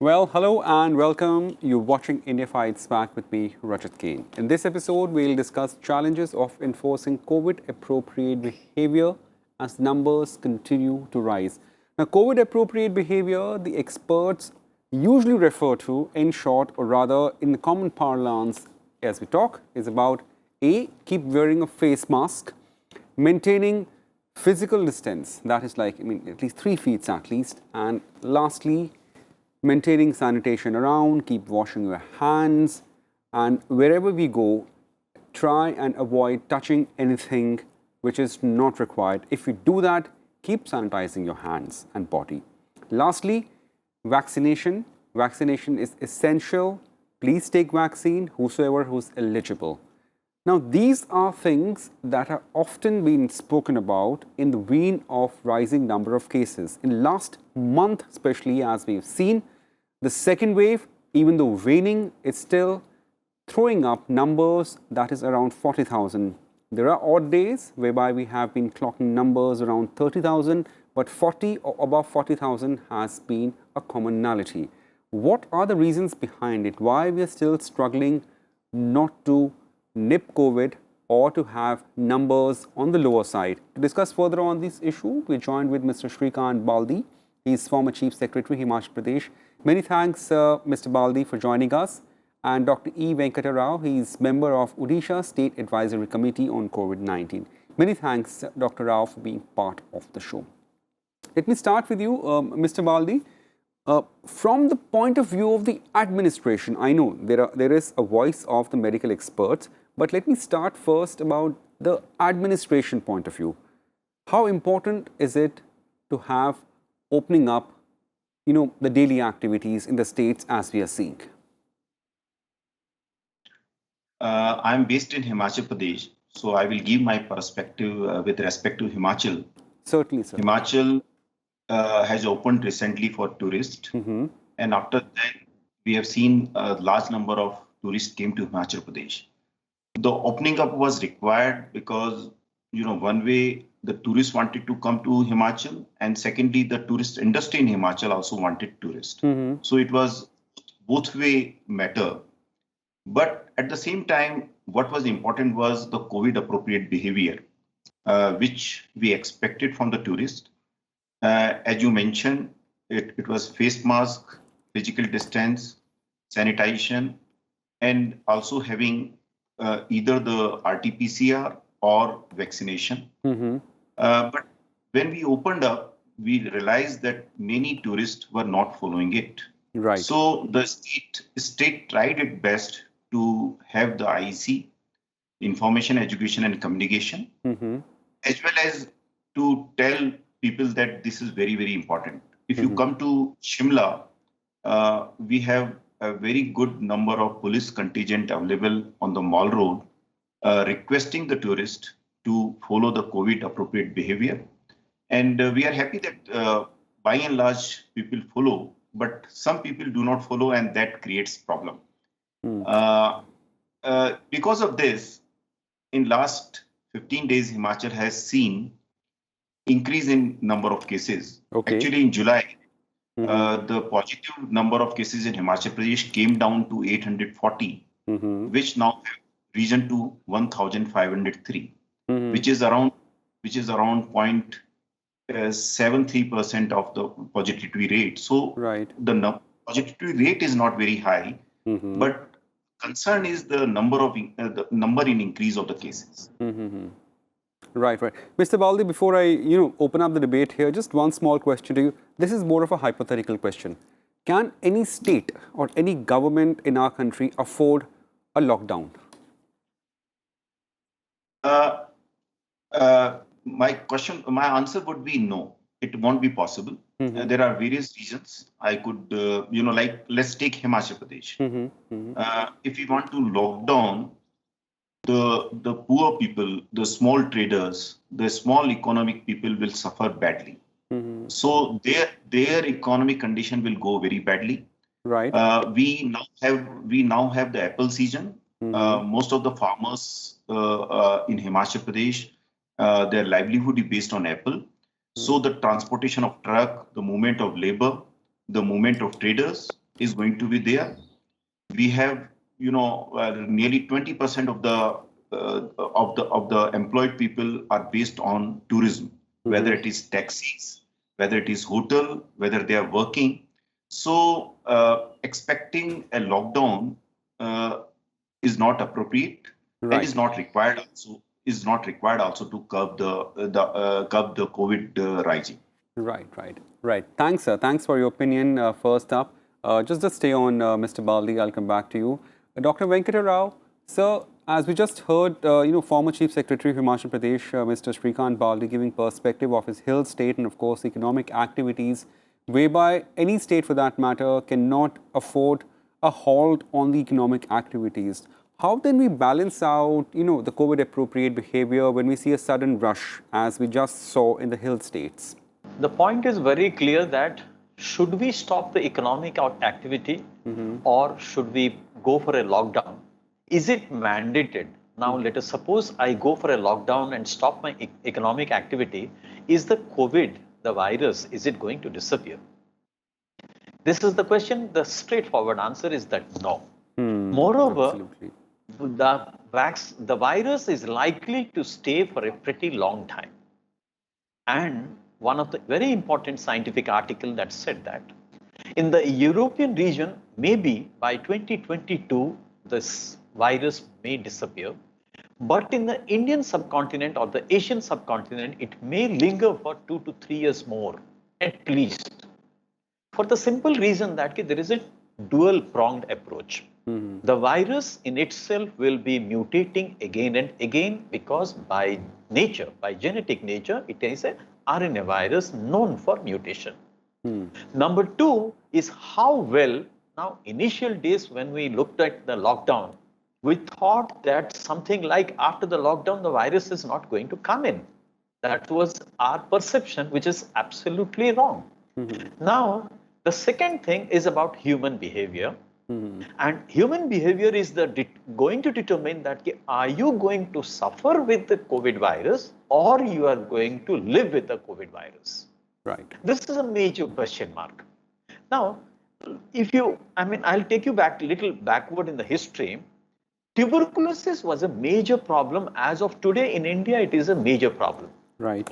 Well, hello and welcome. You're watching India Fights Back with me, Rajat Kane. In this episode, we'll discuss challenges of enforcing COVID-appropriate behavior as numbers continue to rise. Now, COVID-appropriate behavior, the experts usually refer to, in short, or rather in the common parlance as we talk, is about A, keep wearing a face mask, maintaining physical distance, that is like, at least 3 feet at least, and lastly, maintaining sanitation around, keep washing your hands, and wherever we go, try and avoid touching anything which is not required. If you do that, keep sanitizing your hands and body. Lastly, vaccination. Vaccination is essential. Please take vaccine, whosoever who's eligible. Now, these are things that are often being spoken about in the vein of rising number of cases. In last month, especially as we've seen, the second wave, even though waning, is still throwing up numbers that is around 40,000. There are odd days whereby we have been clocking numbers around 30,000, but 40 or above 40,000 has been a commonality. What are the reasons behind it? Why we are still struggling not to nip COVID or to have numbers on the lower side? To discuss further on this issue, we're joined with Mr. Shrikant Baldi. He is former Chief Secretary, Himachal Pradesh. Many thanks, Mr. Baldi, for joining us. And Dr. E. Venkata Rao, he is member of Odisha State Advisory Committee on COVID-19. Many thanks, Dr. Rao, for being part of the show. Let me start with you, Mr. Baldi. From the point of view of the administration, I know there is a voice of the medical experts, but let me start first about the administration point of view. How important is it to have opening up, the daily activities in the states as we are seeing? I'm based in Himachal Pradesh, so I will give my perspective with respect to Himachal. Certainly, sir. Himachal has opened recently for tourists, and after that, we have seen a large number of tourists came to Himachal Pradesh. The opening up was required because, one way the tourists wanted to come to Himachal, and secondly, the tourist industry in Himachal also wanted tourists. So it was both way matter. But at the same time, what was important was the COVID appropriate behavior, which we expected from the tourist. As you mentioned, it was face mask, physical distance, sanitation, and also having either the RT-PCR or vaccination. But when we opened up, we realized that many tourists were not following it. Right. So the state tried its best to have the IEC, information, education, and communication, as well as to tell people that this is very, very important. If you come to Shimla, we have a very good number of police contingent available on the Mall Road, requesting the tourist to follow the COVID appropriate behavior. And we are happy that by and large people follow, but some people do not follow, and that creates problem. Because of this, in last 15 days, Himachal has seen increase in number of cases. Okay. Actually, in July, the positive number of cases in Himachal Pradesh came down to 840, which now have risen to 1,503, which is around 0.73% of the positivity rate. So the positivity rate is not very high, but concern is the number in increase of the cases. Right. Mr. Baldi, before I open up the debate here, just one small question to you. This is more of a hypothetical question. Can any state or any government in our country afford a lockdown? My answer would be no. It won't be possible. There are various reasons. I could, let's take Himachal Pradesh. If we want to lock down, the poor people, the small traders, the small economic people will suffer badly. So their economic condition will go very badly. Right. We now have the apple season. Most of the farmers in Himachal Pradesh, their livelihood is based on apple. So the transportation of truck, the movement of labor, the movement of traders is going to be there. We have, nearly 20% of the employed people are based on tourism, whether it is taxis, whether it is hotel, whether they are working. So expecting a lockdown is not appropriate and Right. is not required also to curb the COVID rising. Right. Thanks, sir. Thanks for your opinion. First up, just to stay on Mr. Baldi, I'll come back to you. Dr. Venkata Rao, sir, as we just heard, former Chief Secretary of Himachal Pradesh, Mr. Shrikant Baldi, giving perspective of his hill state and, of course, economic activities, whereby any state, for that matter, cannot afford a halt on the economic activities. How then we balance out, the COVID-appropriate behavior when we see a sudden rush, as we just saw in the hill states? The point is very clear that should we stop the economic activity or should we go for a lockdown? Is it mandated? Now, let us suppose I go for a lockdown and stop my economic activity. Is the COVID, the virus, is it going to disappear? This is the question. The straightforward answer is that no. Moreover, the virus is likely to stay for a pretty long time. And one of the very important scientific article that said that in the European region, maybe by 2022, this virus may disappear. But in the Indian subcontinent or the Asian subcontinent, it may linger for 2 to 3 years more, at least. For the simple reason that there is a dual-pronged approach. The virus in itself will be mutating again and again because by nature, by genetic nature, it is a RNA virus known for mutation. Number two is how well, now initial days when we looked at the lockdown, we thought that something like after the lockdown, the virus is not going to come in. That was our perception, which is absolutely wrong. Now, the second thing is about human behavior. And human behavior is going to determine that are you going to suffer with the COVID virus or you are going to live with the COVID virus. Right. This is a major question mark. Now, I'll take you back a little backward in the history. Tuberculosis was a major problem. As of today in India, it is a major problem. Right.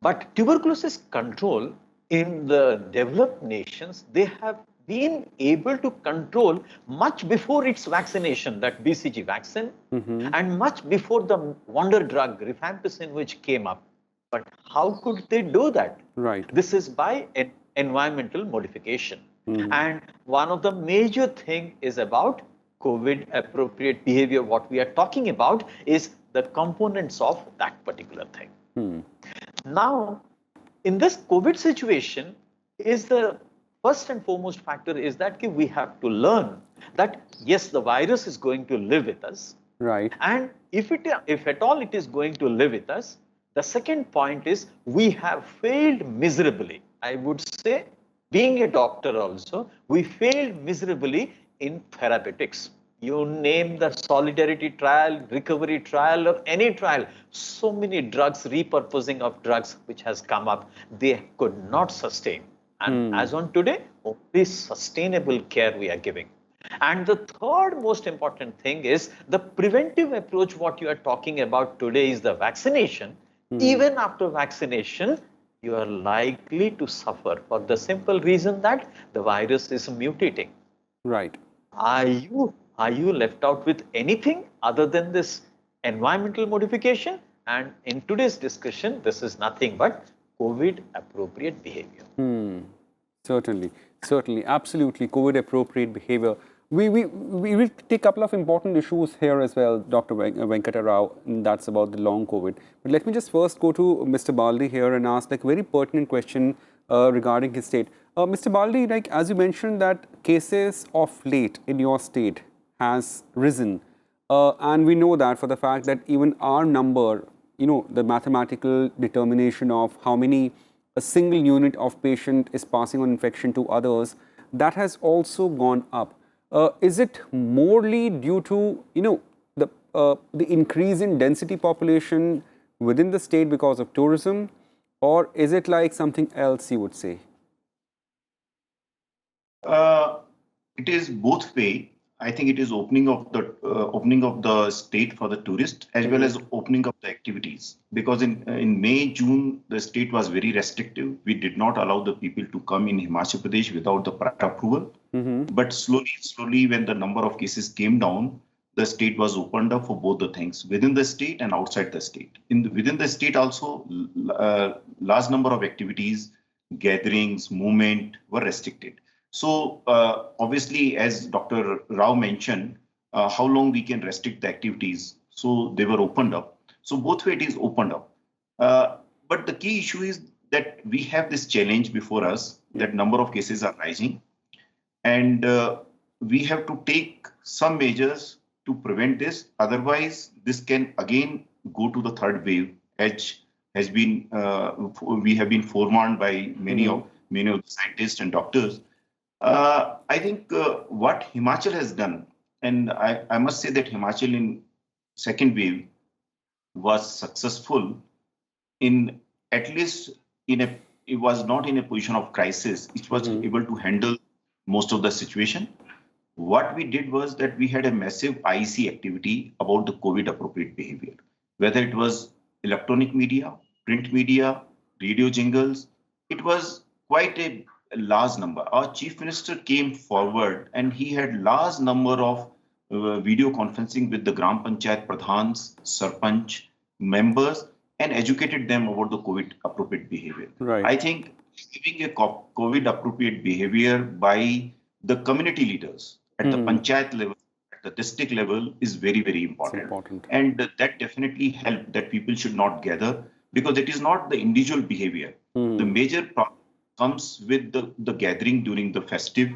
But tuberculosis control in the developed nations, they have been able to control much before its vaccination, that BCG vaccine, and much before the wonder drug rifampicin which came up. But how could they do that? Right. This is by environmental modification. And one of the major thing is about COVID appropriate behavior. What we are talking about is the components of that particular thing. Now, in this COVID situation, is the first and foremost factor is that we have to learn that yes, the virus is going to live with us. Right. And if at all it is going to live with us, the second point is we have failed miserably. I would say, being a doctor also, we failed miserably in therapeutics. You name the solidarity trial, recovery trial, or any trial, so many drugs, repurposing of drugs which has come up, they could not sustain. And as on today, only sustainable care we are giving. And the third most important thing is the preventive approach. What you are talking about today is the vaccination. Even after vaccination, you are likely to suffer for the simple reason that the virus is mutating. Right. Are you left out with anything other than this environmental modification? And in today's discussion, this is nothing but COVID appropriate behavior. Certainly, absolutely, COVID appropriate behavior. We will take a couple of important issues here as well, Dr. Venkata Rao, and that's about the long COVID. But let me just first go to Mr. Baldi here and ask a very pertinent question regarding his state. Mr. Baldi, as you mentioned that cases of late in your state has risen, and we know that for the fact that even our number, the mathematical determination of how many a single unit of patient is passing on infection to others, that has also gone up. Is it morely due to the increase in density population within the state because of tourism, or is it like something else you would say? It is both way. I think it is opening of the state for the tourist as well as opening up the activities. Because in May, June, the state was very restrictive. We did not allow the people to come in Himachal Pradesh without the prior approval. But slowly, when the number of cases came down, the state was opened up for both the things within the state and outside the state. Within the state also, large number of activities, gatherings, movement were restricted. So obviously, as Dr. Rao mentioned, how long we can restrict the activities. So they were opened up. So both way it is opened up. But the key issue is that we have this challenge before us that number of cases are rising. And we have to take some measures to prevent this. Otherwise, this can again go to the third wave, which has been we have been forewarned by many of the scientists and doctors. I think what Himachal has done, and I must say that Himachal in second wave was successful in at least it was not in a position of crisis. It was able to handle most of the situation. What we did was that we had a massive IEC activity about the COVID appropriate behavior, whether it was electronic media, print media, radio jingles. It was quite a large number. Our chief minister came forward and he had large number of video conferencing with the Gram Panchayat Pradhans, Sarpanch, members, and educated them about the COVID appropriate behavior. Right. I think giving a COVID appropriate behavior by the community leaders at the Panchayat level, at the district level is very, very important. And that definitely helped that people should not gather because it is not the individual behavior. The major problem comes with the gathering during the festive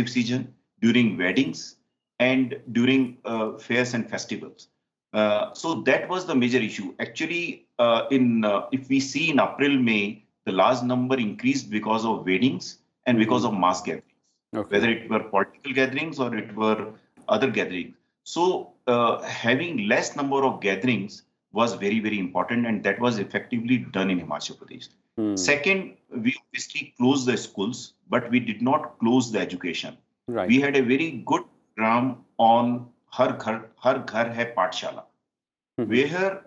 season, during weddings, and during fairs and festivals. So that was the major issue. Actually, if we see in April, May, the large number increased because of weddings and because of mass gatherings, whether it were political gatherings or it were other gatherings. So having less number of gatherings was very, very important, and that was effectively done in Himachal Pradesh. Second, we obviously closed the schools, but we did not close the education. Right. We had a very good program on Har Ghar Hai Pathshala, where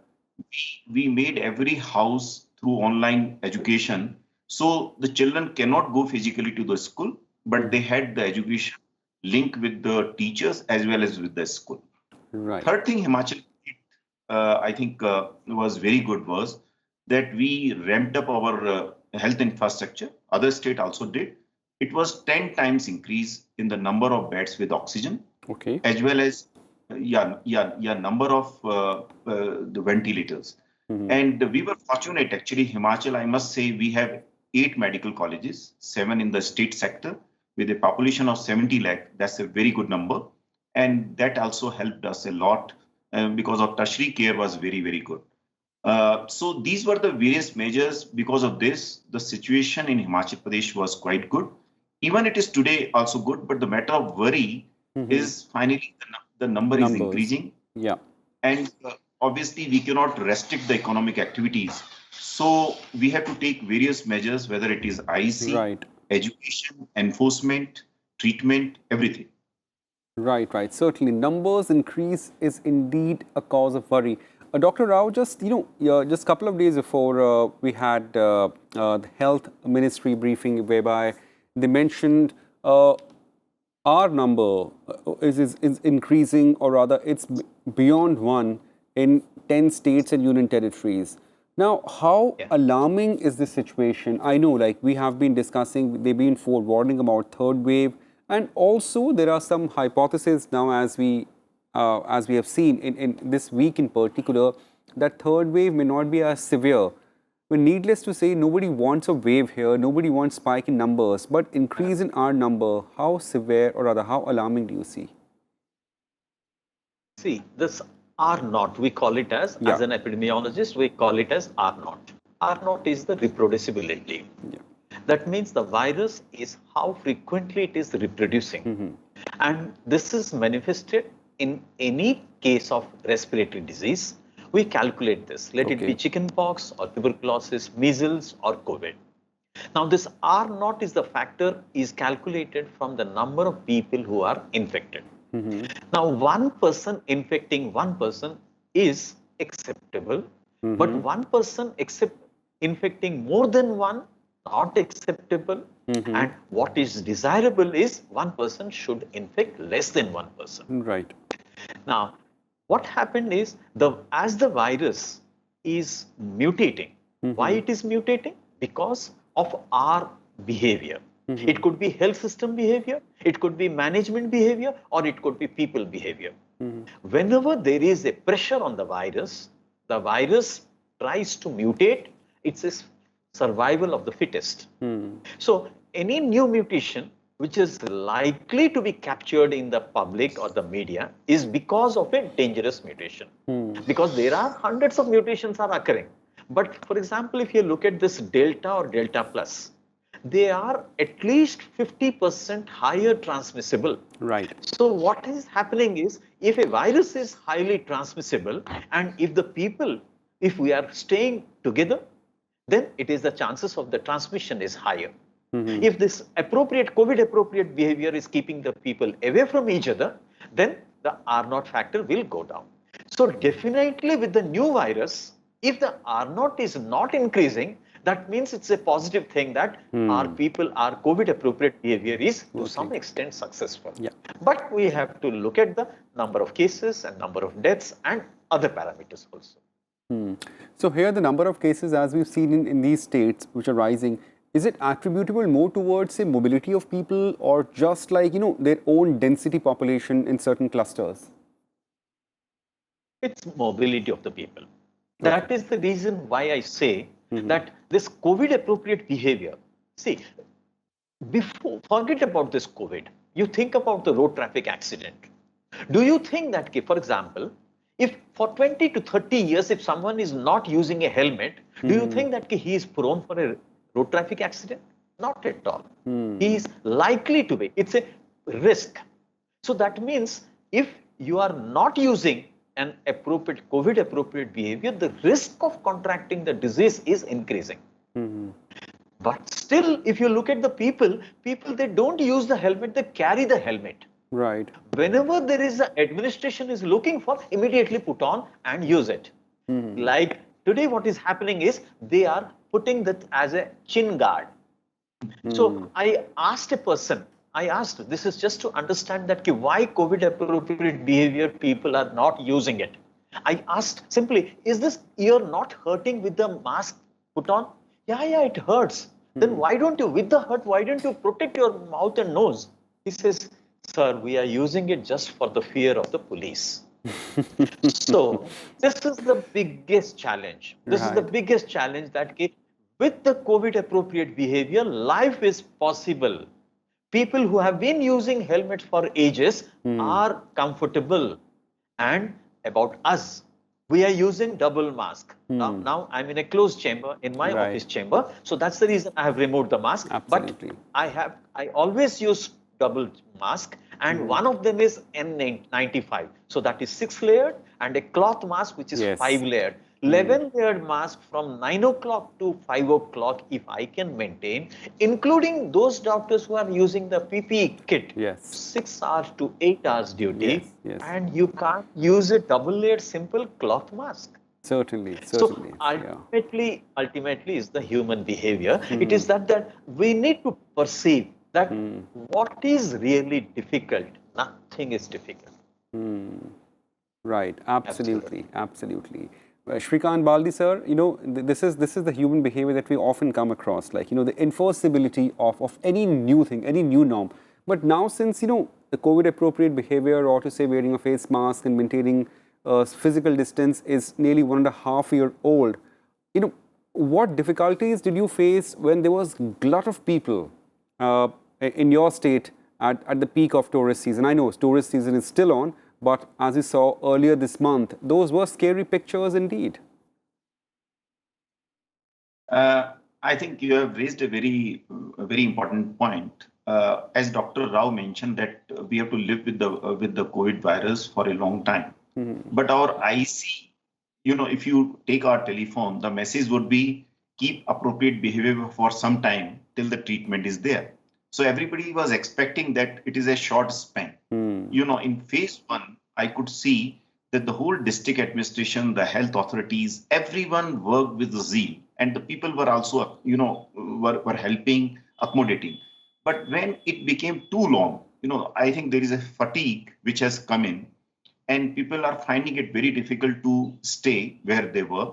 we made every house through online education. So the children cannot go physically to the school, but they had the education link with the teachers as well as with the school. Right. Third thing Himachal did, I think was very good was that we ramped up our health infrastructure. Other state also did. It was 10 times increase in the number of beds with oxygen, as well as number of the ventilators. And we were fortunate, actually, Himachal, I must say, we have 8 medical colleges, 7 in the state sector, with a population of 70 lakh. That's a very good number. And that also helped us a lot because of tertiary care was very, very good. So these were the various measures. Because of this, the situation in Himachal Pradesh was quite good. Even it is today also good, but the matter of worry is finally the number is increasing. Yeah. And obviously we cannot restrict the economic activities. So we have to take various measures, whether it is IEC, education, enforcement, treatment, everything. Right. Certainly. Numbers increase is indeed a cause of worry. Dr. Rao, just a couple of days before we had the health ministry briefing whereby they mentioned our number is increasing, or rather it's beyond 1 in 10 states and union territories. Now, how alarming is this situation? I know, like we have been discussing, they've been forewarning about third wave, and also there are some hypotheses now as we have seen in this week in particular, that third wave may not be as severe. But needless to say, nobody wants a wave here, nobody wants spike in numbers, but increase in our number, how severe or rather how alarming do you see? See, this R naught, we call it as an epidemiologist, we call it as R naught. R naught is the reproducibility. That means the virus is how frequently it is reproducing. And this is manifested in any case of respiratory disease. We calculate this, let it be chickenpox or tuberculosis, measles or COVID. Now this R naught is the factor is calculated from the number of people who are infected. Now one person infecting one person is acceptable, but one person infecting more than one, not acceptable. And what is desirable is one person should infect less than one person. Right. Now, what happened is as the virus is mutating, why it is mutating? Because of our behavior. It could be health system behavior, it could be management behavior, or it could be people behavior. Whenever there is a pressure on the virus tries to mutate. It's a survival of the fittest. So any new mutation which is likely to be captured in the public or the media is because of a dangerous mutation. Because there are hundreds of mutations are occurring. But for example, if you look at this Delta or Delta Plus, they are at least 50% higher transmissible. Right. So what is happening is, if a virus is highly transmissible, and if we are staying together, then it is the chances of the transmission is higher. If this COVID appropriate behavior is keeping the people away from each other, then the R naught factor will go down. So definitely with the new virus, if the R naught is not increasing, that means it's a positive thing that our COVID appropriate behavior is to some extent successful. Yeah. But we have to look at the number of cases and number of deaths and other parameters also. So here the number of cases, as we've seen in these states which are rising, is it attributable more towards, say, mobility of people, or just like, their own density population in certain clusters? It's mobility of the people. That is the reason why I say that this COVID appropriate behavior, see, forget about this COVID, you think about the road traffic accident. Do you think that, for example, if for 20 to 30 years, if someone is not using a helmet, do you think that he is prone for a road traffic accident? Not at all. He is likely to be. It's a risk. So that means if you are not using an COVID appropriate behavior, the risk of contracting the disease is increasing. But still, if you look at the people, they don't use the helmet, they carry the helmet. Right. Whenever there is an administration is looking for, immediately put on and use it. Like today, what is happening is they are putting that as a chin guard. So I asked a person, this is just to understand that why COVID appropriate behavior people are not using it. I asked simply, is this ear not hurting with the mask put on? Yeah, it hurts. Then why don't you protect your mouth and nose? He says, sir, we are using it just for the fear of the police. So this is the biggest challenge. This is the biggest challenge, that with the COVID appropriate behavior, life is possible. People who have been using helmets for ages are comfortable. And about us, we are using double mask. Now I'm in a closed chamber, in my office chamber. So that's the reason I have removed the mask. Absolutely. But I always use double mask, and one of them is N95. So that is 6 layered, and a cloth mask which is 5 layered. 11 layered mask from 9 o'clock to 5 o'clock, if I can maintain, including those doctors who are using the PPE kit, 6 hours to 8 hours duty, and you can't use a double layered simple cloth mask. Certainly. So ultimately is the human behavior. It is that we need to perceive that what is really difficult, nothing is difficult. Right, absolutely. Shrikant Baldi sir, this is the human behavior that we often come across, like, the enforceability of any new thing, any new norm. But now, since, the COVID appropriate behavior, or to say wearing a face mask and maintaining physical distance, is nearly 1.5 years old, what difficulties did you face when there was glut of people in your state at the peak of tourist season? I know tourist season is still on, but as you saw earlier this month, those were scary pictures indeed. I think you have raised a very important point. As Dr. Rao mentioned, that we have to live with the COVID virus for a long time. But our IC, if you take our telephone, the message would be, keep appropriate behavior for some time till the treatment is there. So everybody was expecting that it is a short span. In phase one, I could see that the whole district administration, the health authorities, everyone worked with zeal, and the people were also, were helping, accommodating. But when it became too long, I think there is a fatigue which has come in, and people are finding it very difficult to stay where they were,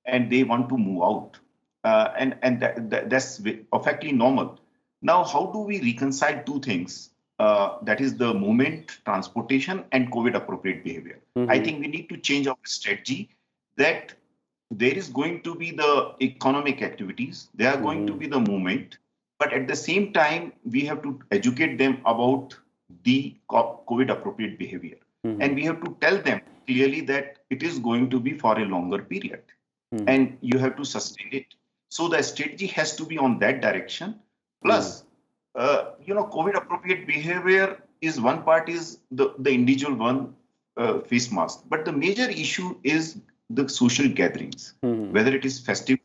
and they want to move out. That's perfectly normal. Now, how do we reconcile two things? That is the movement, transportation, and COVID appropriate behavior. I think we need to change our strategy that there is going to be the economic activities, there are going to be the movement, but at the same time, we have to educate them about the COVID appropriate behavior. And we have to tell them clearly that it is going to be for a longer period and you have to sustain it. So the strategy has to be on that direction. Plus, COVID appropriate behavior is one part, is the individual one face mask. But the major issue is the social gatherings, whether it is festive,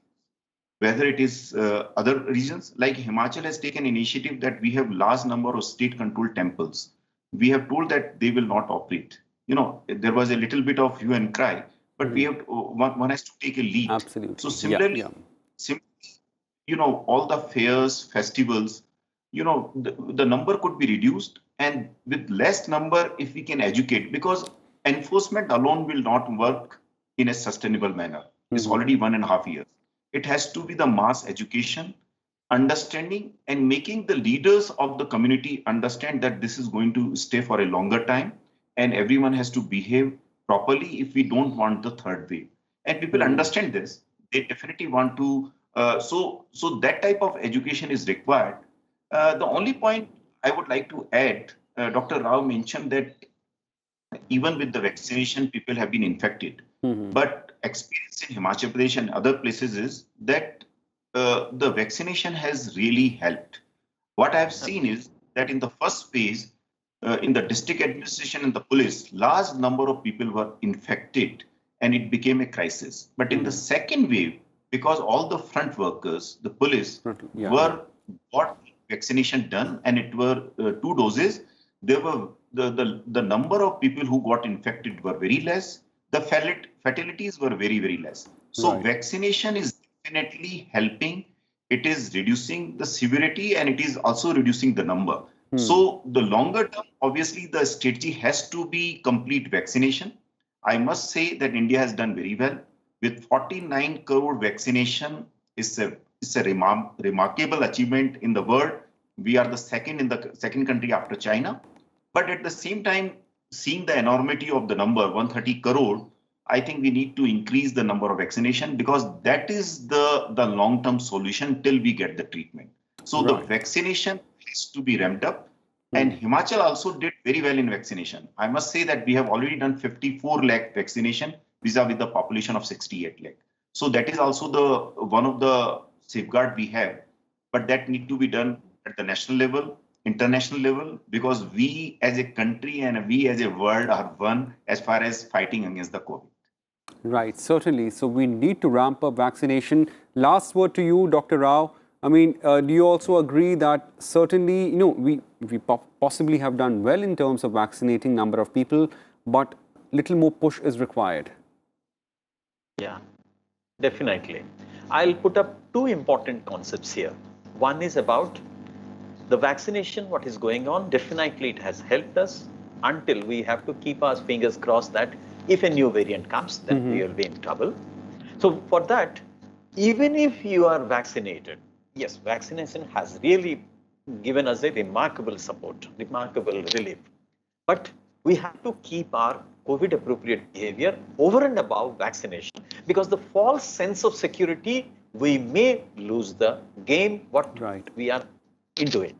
whether it is other regions. Like Himachal has taken initiative that we have large number of state-controlled temples. We have told that they will not operate. There was a little bit of hue and cry, but we have one has to take a lead. Absolutely. So similarly, all the fairs, festivals, the number could be reduced, and with less number, if we can educate, because enforcement alone will not work in a sustainable manner. It's already 1.5 years. It has to be the mass education, understanding, and making the leaders of the community understand that this is going to stay for a longer time, and everyone has to behave properly if we don't want the third wave. And people understand this. They definitely want to. So that type of education is required. The only point I would like to add, Dr. Rao mentioned that even with the vaccination, people have been infected. But experience in Himachal Pradesh and other places is that the vaccination has really helped. What I have seen is that in the first phase, in the district administration and the police, large number of people were infected and it became a crisis. But in the second wave, because all the front workers, the police, got vaccination done, and it were 2 doses, there were the number of people who got infected were very less. The fatalities were very, very less. So vaccination is definitely helping. It is reducing the severity, and it is also reducing the number. So the longer term, obviously, the strategy has to be complete vaccination. I must say that India has done very well. With 49 crore vaccination, is a remarkable achievement in the world. We are the second country after China. But at the same time, seeing the enormity of the number, 130 crore, I think we need to increase the number of vaccination, because that is the long-term solution till we get the treatment. So the vaccination has to be ramped up. And Himachal also did very well in vaccination. I must say that we have already done 54 lakh vaccination vis-a-vis the population of 68 lakh. So that is also one of the safeguard we have. But that need to be done at the national level, international level, because we as a country and we as a world are one as far as fighting against the COVID. Right, certainly. So we need to ramp up vaccination. Last word to you, Dr. Rao. I mean, do you also agree that certainly, we possibly have done well in terms of vaccinating number of people, but little more push is required? Yeah, definitely. I'll put up 2 important concepts here. One is about the vaccination, what is going on. Definitely it has helped us, until we have to keep our fingers crossed that if a new variant comes, then we will be in trouble. So for that, even if you are vaccinated, yes, vaccination has really given us a remarkable support, remarkable relief. But we have to keep our COVID appropriate behavior over and above vaccination, because the false sense of security, we may lose the game what we are into it.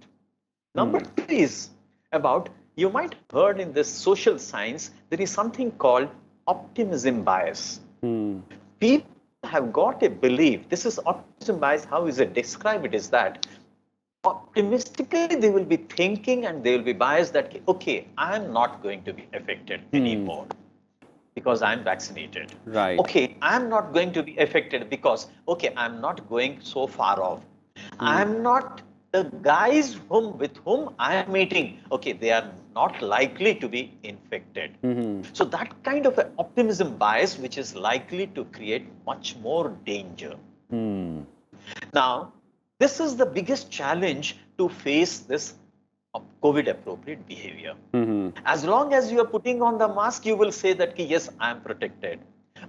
Number 2 is about, you might have heard in this social science, there is something called optimism bias. People have got a belief, this is optimism bias, how is it described? It is that optimistically they will be thinking and they will be biased that, okay, I am not going to be affected anymore. because I'm vaccinated. Right. Okay, I'm not going to be affected because, okay, I'm not going so far off. I'm not, the guys with whom I am meeting, okay, they are not likely to be infected. So that kind of an optimism bias, which is likely to create much more danger. Now, this is the biggest challenge to face this COVID appropriate behavior. As long as you are putting on the mask, you will say that, yes, I am protected.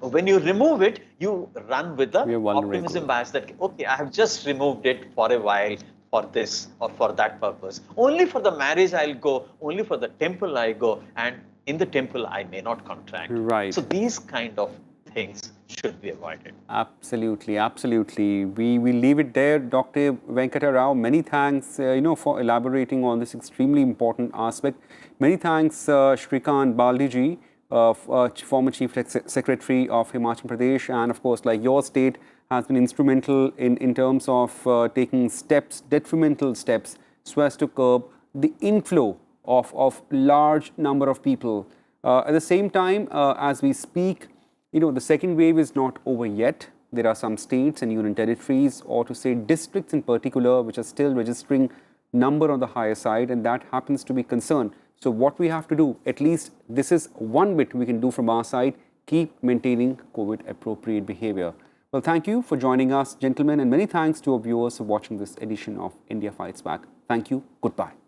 When you remove it, you run with the optimism bias that, okay, I have just removed it for a while for this or for that purpose. Only for the marriage I'll go, only for the temple I go, and in the temple I may not contract. Right. So these kind of things should be avoided. Absolutely, absolutely. We will leave it there. Dr. Venkata Rao, many thanks, for elaborating on this extremely important aspect. Many thanks, Shrikant Baldiji, former Chief Secretary of Himachal Pradesh, and of course, like your state has been instrumental in terms of taking steps, detrimental steps, so as to curb the inflow of large number of people. At the same time, as we speak, the second wave is not over yet. There are some states and union territories, or to say districts in particular, which are still registering number on the higher side, and that happens to be concerned. So what we have to do, at least this is one bit we can do from our side, keep maintaining COVID appropriate behavior. Well, thank you for joining us, gentlemen, and many thanks to our viewers for watching this edition of India Fights Back. Thank you. Goodbye.